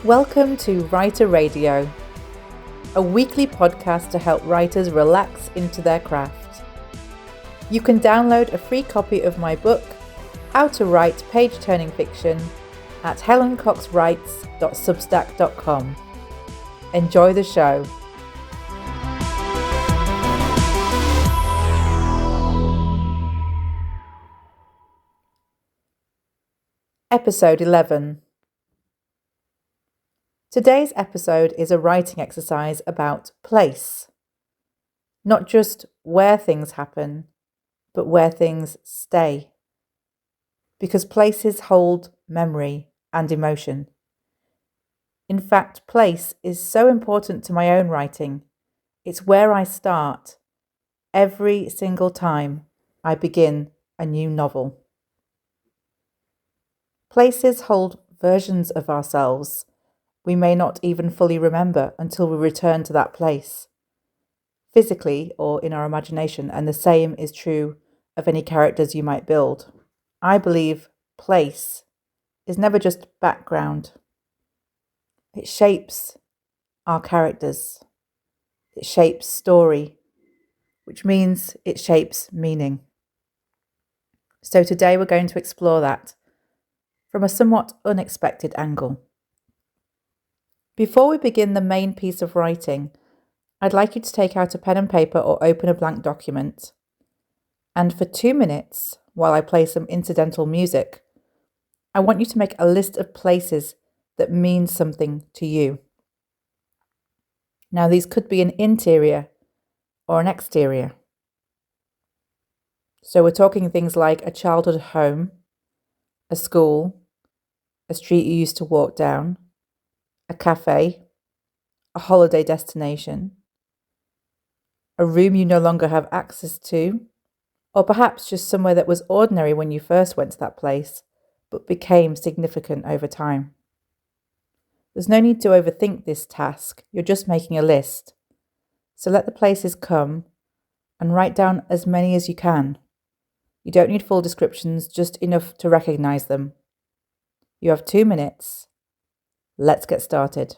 Welcome to Writer Radio, a weekly podcast to help writers relax into their craft. You can download a free copy of my book, How to Write Page-Turning Fiction, at helencoxwrites.substack.com. Enjoy the show. Episode 11. Today's episode is a writing exercise about place. Not just where things happen, but where things stay. Because places hold memory and emotion. In fact, place is so important to my own writing. It's where I start every single time I begin a new novel. Places hold versions of ourselves we may not even fully remember until we return to that place, physically or in our imagination, and the same is true of any characters you might build. I believe place is never just background. It shapes our characters. It shapes story, which means it shapes meaning. So today we're going to explore that from a somewhat unexpected angle. Before we begin the main piece of writing, I'd like you to take out a pen and paper or open a blank document. And for 2 minutes, while I play some incidental music, I want you to make a list of places that mean something to you. Now, these could be an interior or an exterior. So we're talking things like a childhood home, a school, a street you used to walk down, a cafe, a holiday destination, a room you no longer have access to, or perhaps just somewhere that was ordinary when you first went to that place, but became significant over time. There's no need to overthink this task, you're just making a list. So let the places come and write down as many as you can. You don't need full descriptions, just enough to recognize them. You have 2 minutes. Let's get started.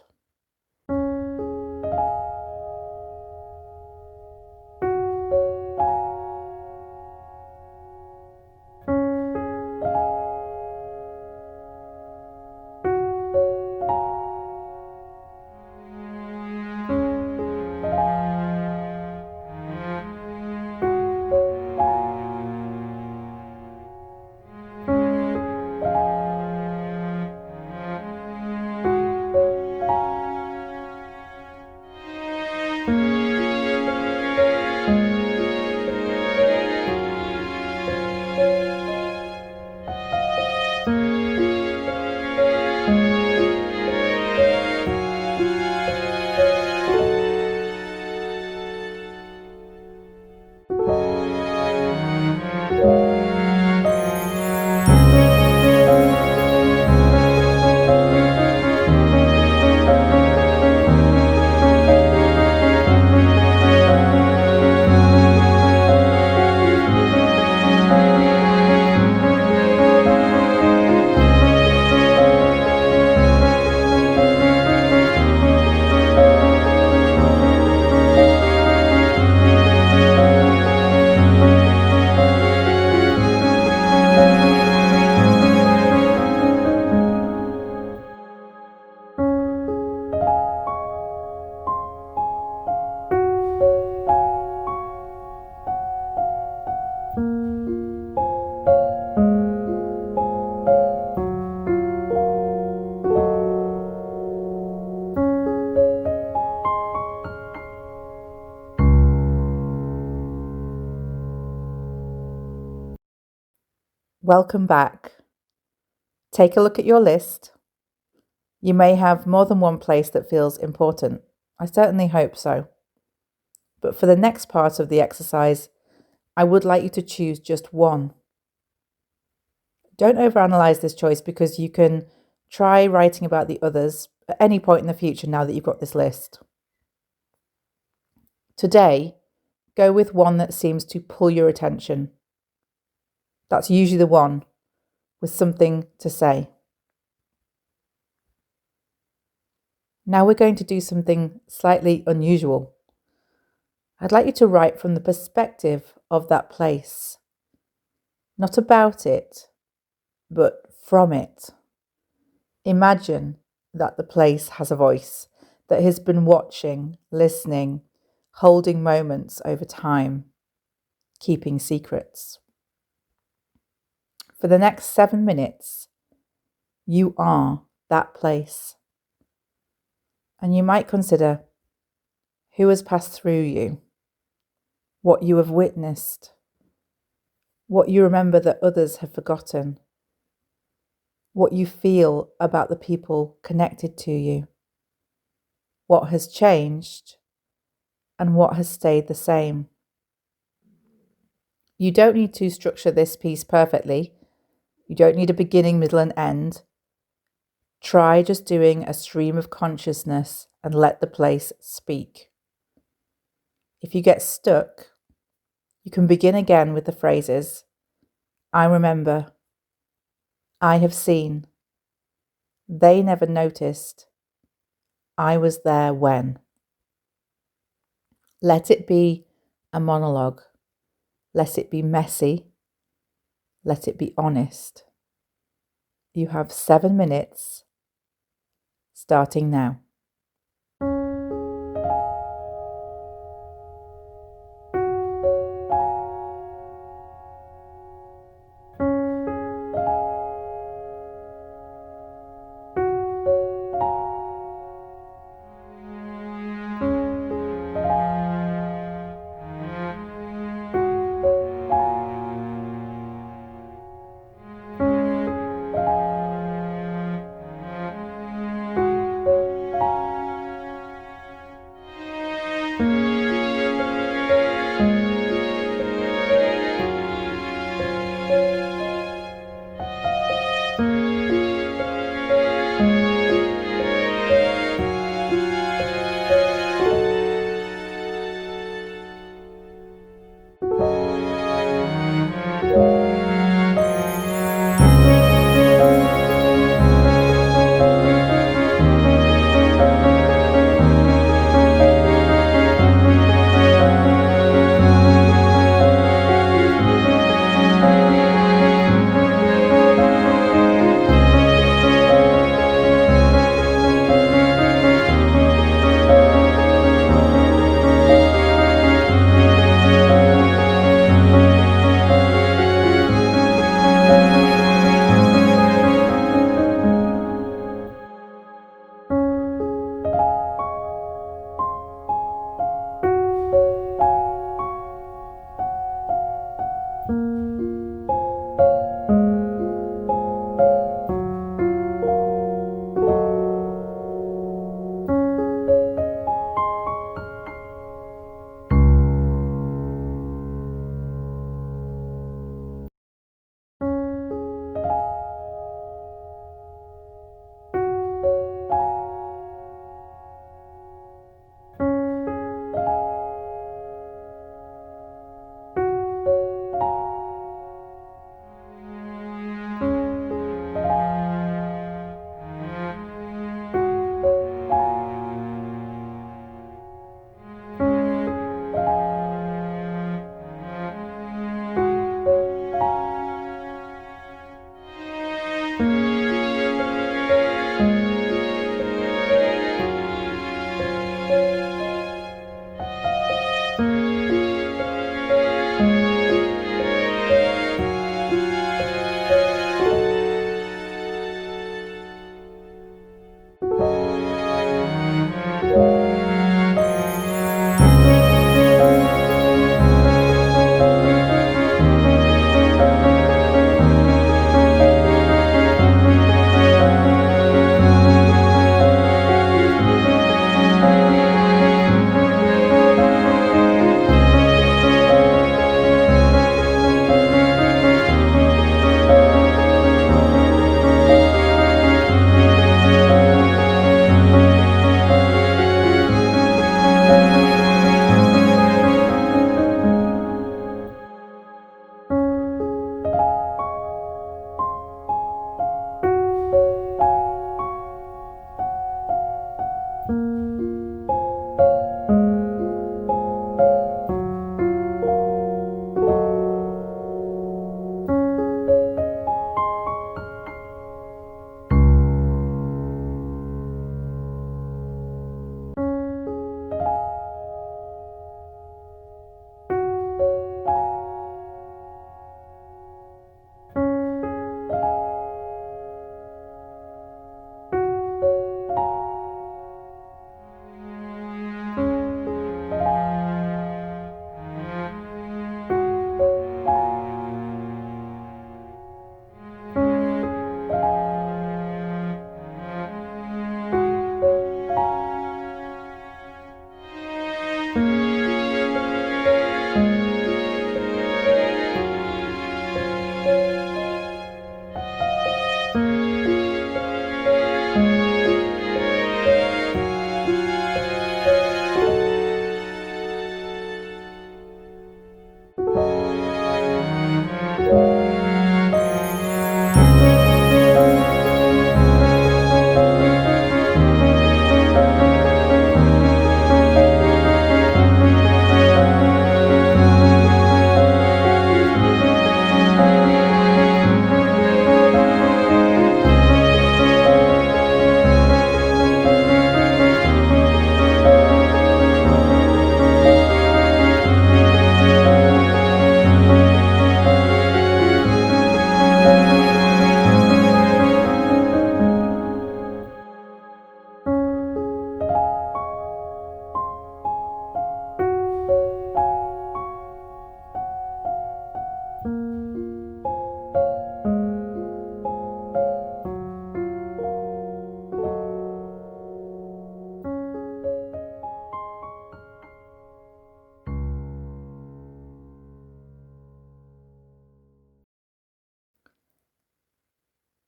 Welcome back. Take a look at your list. You may have more than one place that feels important. I certainly hope so. But for the next part of the exercise, I would like you to choose just one. Don't overanalyze this choice because you can try writing about the others at any point in the future now that you've got this list. Today, go with one that seems to pull your attention. That's usually the one with something to say. Now we're going to do something slightly unusual. I'd like you to write from the perspective of that place. Not about it, but from it. Imagine that the place has a voice that has been watching, listening, holding moments over time, keeping secrets. For the next 7 minutes, you are that place. And you might consider who has passed through you, what you have witnessed, what you remember that others have forgotten, what you feel about the people connected to you, what has changed, and what has stayed the same. You don't need to structure this piece perfectly. You don't need a beginning, middle, and end. Try just doing a stream of consciousness and let the place speak. If you get stuck, you can begin again with the phrases, I remember, I have seen, they never noticed, I was there when. Let it be a monologue. Let it be messy. Let it be honest. You have 7 minutes, starting now.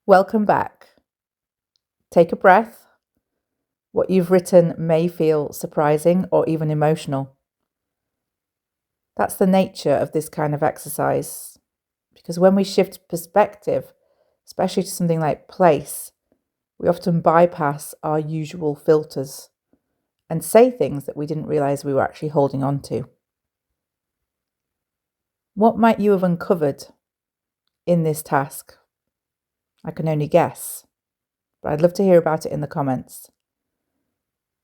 Welcome back. Take a breath. What you've written may feel surprising or even emotional. That's the nature of this kind of exercise, because when we shift perspective, especially to something like place, we often bypass our usual filters and say things that we didn't realize we were actually holding on to. What might you have uncovered in this task? I can only guess, but I'd love to hear about it in the comments.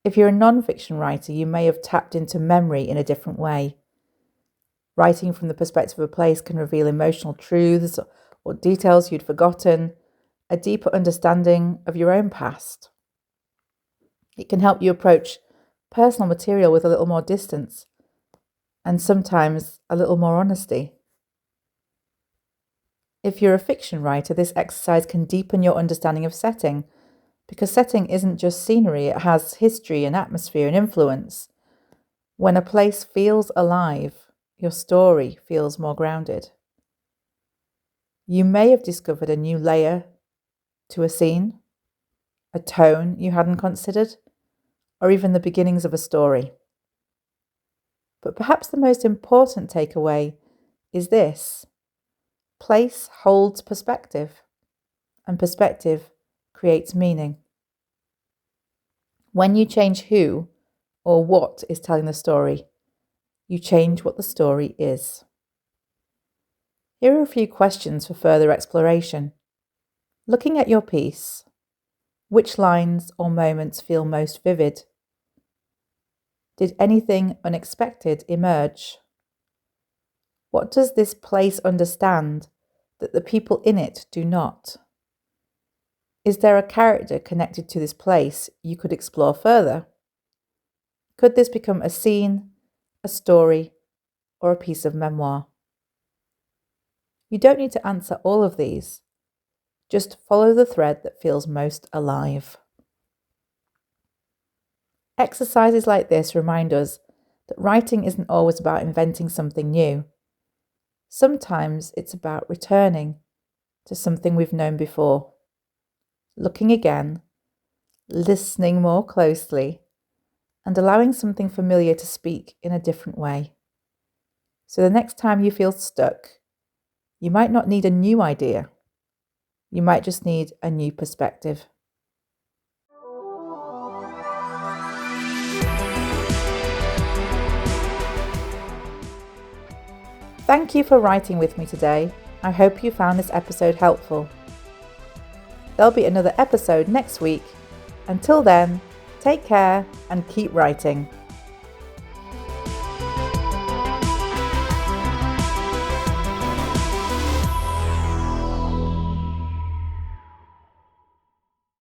If you're a non-fiction writer, you may have tapped into memory in a different way. Writing from the perspective of a place can reveal emotional truths or details you'd forgotten, a deeper understanding of your own past. It can help you approach personal material with a little more distance and sometimes a little more honesty. If you're a fiction writer, this exercise can deepen your understanding of setting, because setting isn't just scenery, it has history and atmosphere and influence. When a place feels alive, your story feels more grounded. You may have discovered a new layer to a scene, a tone you hadn't considered, or even the beginnings of a story. But perhaps the most important takeaway is this: place holds perspective, and perspective creates meaning. When you change who or what is telling the story, you change what the story is. Here are a few questions for further exploration. Looking at your piece, which lines or moments feel most vivid? Did anything unexpected emerge? What does this place understand that the people in it do not? Is there a character connected to this place you could explore further? Could this become a scene, a story, or a piece of memoir? You don't need to answer all of these. Just follow the thread that feels most alive. Exercises like this remind us that writing isn't always about inventing something new. Sometimes it's about returning to something we've known before, looking again, listening more closely, and allowing something familiar to speak in a different way. So the next time you feel stuck, you might not need a new idea. You might just need a new perspective. Thank you for writing with me today. I hope you found this episode helpful. There'll be another episode next week. Until then, take care and keep writing.